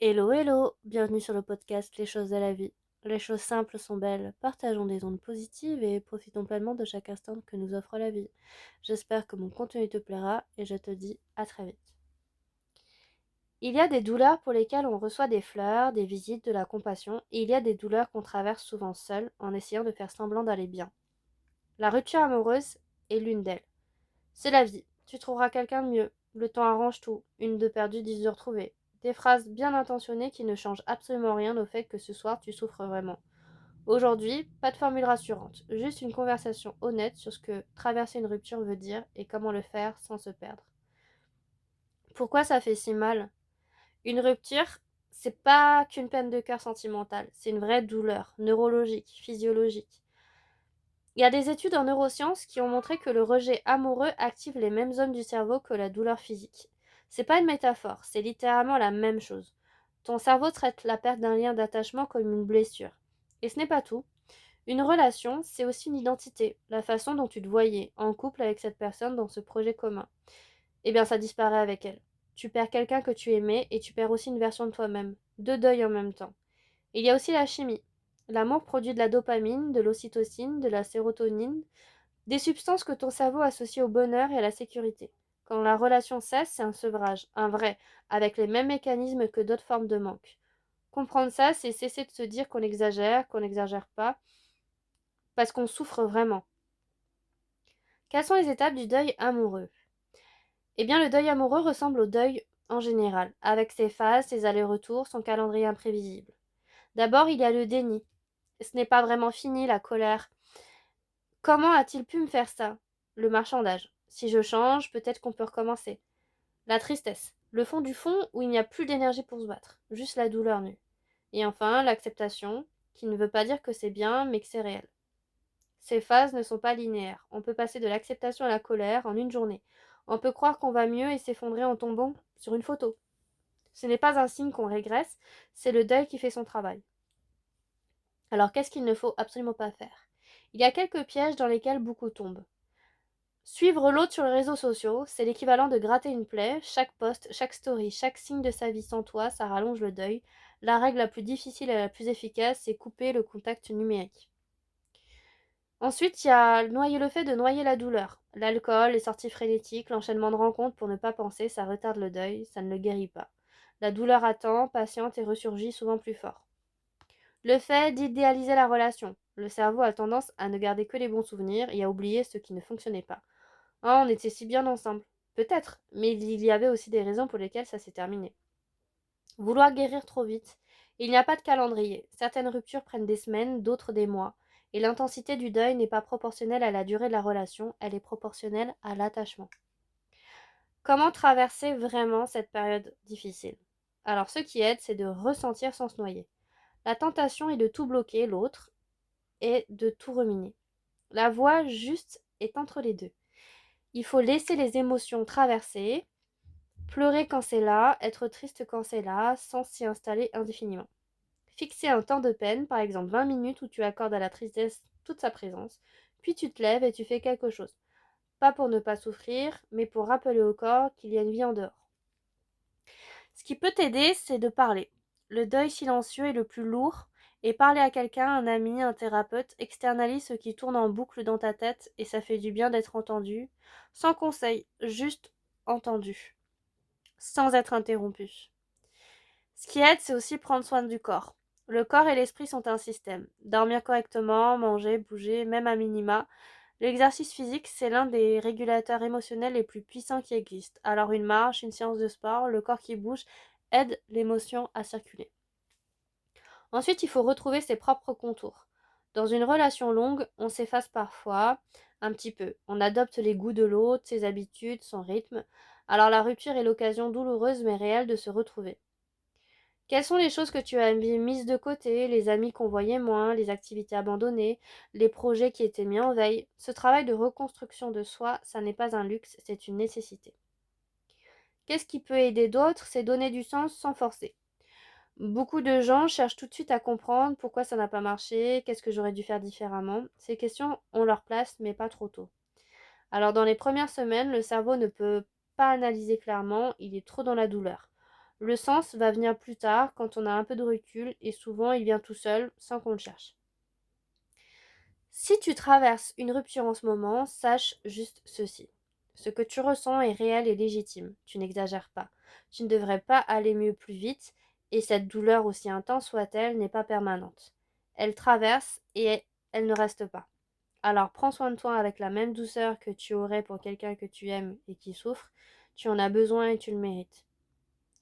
Hello, hello! Bienvenue sur le podcast Les choses de la vie. Les choses simples sont belles, partageons des ondes positives et profitons pleinement de chaque instant que nous offre la vie. J'espère que mon contenu te plaira et je te dis à très vite. Il y a des douleurs pour lesquelles on reçoit des fleurs, des visites, de la compassion, et il y a des douleurs qu'on traverse souvent seul en essayant de faire semblant d'aller bien. La rupture amoureuse est l'une d'elles. C'est la vie. Tu trouveras quelqu'un de mieux. Le temps arrange tout. Une de perdue, 10 de retrouvée. Des phrases bien intentionnées qui ne changent absolument rien au fait que ce soir tu souffres vraiment. Aujourd'hui, pas de formule rassurante, juste une conversation honnête sur ce que traverser une rupture veut dire et comment le faire sans se perdre. Pourquoi ça fait si mal? Une rupture, c'est pas qu'une peine de cœur sentimentale, c'est une vraie douleur, neurologique, physiologique. Il y a des études en neurosciences qui ont montré que le rejet amoureux active les mêmes zones du cerveau que la douleur physique. C'est pas une métaphore, c'est littéralement la même chose. Ton cerveau traite la perte d'un lien d'attachement comme une blessure. Et ce n'est pas tout. Une relation, c'est aussi une identité, la façon dont tu te voyais, en couple avec cette personne dans ce projet commun. Eh bien, ça disparaît avec elle. Tu perds quelqu'un que tu aimais et tu perds aussi une version de toi-même. Deux deuils en même temps. Il y a aussi la chimie. L'amour produit de la dopamine, de l'ocytocine, de la sérotonine, des substances que ton cerveau associe au bonheur et à la sécurité. Quand la relation cesse, c'est un sevrage, un vrai, avec les mêmes mécanismes que d'autres formes de manque. Comprendre ça, c'est cesser de se dire qu'on n'exagère pas, parce qu'on souffre vraiment. Quelles sont les étapes du deuil amoureux? Eh bien, le deuil amoureux ressemble au deuil en général, avec ses phases, ses allers-retours, son calendrier imprévisible. D'abord, il y a le déni. Ce n'est pas vraiment fini, la colère. Comment a-t-il pu me faire ça? Le marchandage. Si je change, peut-être qu'on peut recommencer. La tristesse. Le fond du fond où il n'y a plus d'énergie pour se battre. Juste la douleur nue. Et enfin, l'acceptation, qui ne veut pas dire que c'est bien, mais que c'est réel. Ces phases ne sont pas linéaires. On peut passer de l'acceptation à la colère en une journée. On peut croire qu'on va mieux et s'effondrer en tombant sur une photo. Ce n'est pas un signe qu'on régresse, c'est le deuil qui fait son travail. Alors qu'est-ce qu'il ne faut absolument pas faire? Il y a quelques pièges dans lesquels beaucoup tombent. Suivre l'autre sur les réseaux sociaux, c'est l'équivalent de gratter une plaie. Chaque post, chaque story, chaque signe de sa vie sans toi, ça rallonge le deuil. La règle la plus difficile et la plus efficace, c'est couper le contact numérique. Ensuite, il y a noyer le fait de noyer la douleur. L'alcool, les sorties frénétiques, l'enchaînement de rencontres pour ne pas penser, ça retarde le deuil, ça ne le guérit pas. La douleur attend, patiente et ressurgit souvent plus fort. Le fait d'idéaliser la relation. Le cerveau a tendance à ne garder que les bons souvenirs et à oublier ce qui ne fonctionnait pas. Ah, on était si bien ensemble. Peut-être, mais il y avait aussi des raisons pour lesquelles ça s'est terminé. Vouloir guérir trop vite. Il n'y a pas de calendrier. Certaines ruptures prennent des semaines, d'autres des mois. Et l'intensité du deuil n'est pas proportionnelle à la durée de la relation, elle est proportionnelle à l'attachement. Comment traverser vraiment cette période difficile? Alors, ce qui aide, c'est de ressentir sans se noyer. La tentation est de tout bloquer, l'autre, et de tout ruminer. La voie juste est entre les deux. Il faut laisser les émotions traverser, pleurer quand c'est là, être triste quand c'est là, sans s'y installer indéfiniment. Fixer un temps de peine, par exemple 20 minutes où tu accordes à la tristesse toute sa présence, puis tu te lèves et tu fais quelque chose. Pas pour ne pas souffrir, mais pour rappeler au corps qu'il y a une vie en dehors. Ce qui peut t'aider, c'est de parler. Le deuil silencieux est le plus lourd, et parler à quelqu'un, un ami, un thérapeute, externalise ce qui tourne en boucle dans ta tête, et ça fait du bien d'être entendu, sans conseil, juste entendu, sans être interrompu. Ce qui aide, c'est aussi prendre soin du corps. Le corps et l'esprit sont un système. Dormir correctement, manger, bouger, même à minima. L'exercice physique, c'est l'un des régulateurs émotionnels les plus puissants qui existent. Alors une marche, une séance de sport, le corps qui bouge aide l'émotion à circuler. Ensuite, il faut retrouver ses propres contours. Dans une relation longue, on s'efface parfois, un petit peu. On adopte les goûts de l'autre, ses habitudes, son rythme. Alors la rupture est l'occasion douloureuse mais réelle de se retrouver. Quelles sont les choses que tu as mises de côté, les amis qu'on voyait moins, les activités abandonnées, les projets qui étaient mis en veille? Ce travail de reconstruction de soi, ça n'est pas un luxe, c'est une nécessité. Qu'est-ce qui peut aider d'autres? C'est donner du sens sans forcer. Beaucoup de gens cherchent tout de suite à comprendre pourquoi ça n'a pas marché, qu'est-ce que j'aurais dû faire différemment. Ces questions ont leur place, mais pas trop tôt. Alors dans les premières semaines, le cerveau ne peut pas analyser clairement, il est trop dans la douleur. Le sens va venir plus tard quand on a un peu de recul et souvent il vient tout seul sans qu'on le cherche. Si tu traverses une rupture en ce moment, sache juste ceci. Ce que tu ressens est réel et légitime. Tu n'exagères pas. Tu ne devrais pas aller mieux plus vite et cette douleur, aussi intense soit-elle, n'est pas permanente. Elle traverse et elle ne reste pas. Alors prends soin de toi avec la même douceur que tu aurais pour quelqu'un que tu aimes et qui souffre. Tu en as besoin et tu le mérites.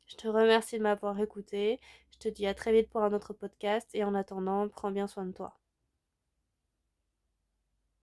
Je te remercie de m'avoir écouté. Je te dis à très vite pour un autre podcast et en attendant, prends bien soin de toi.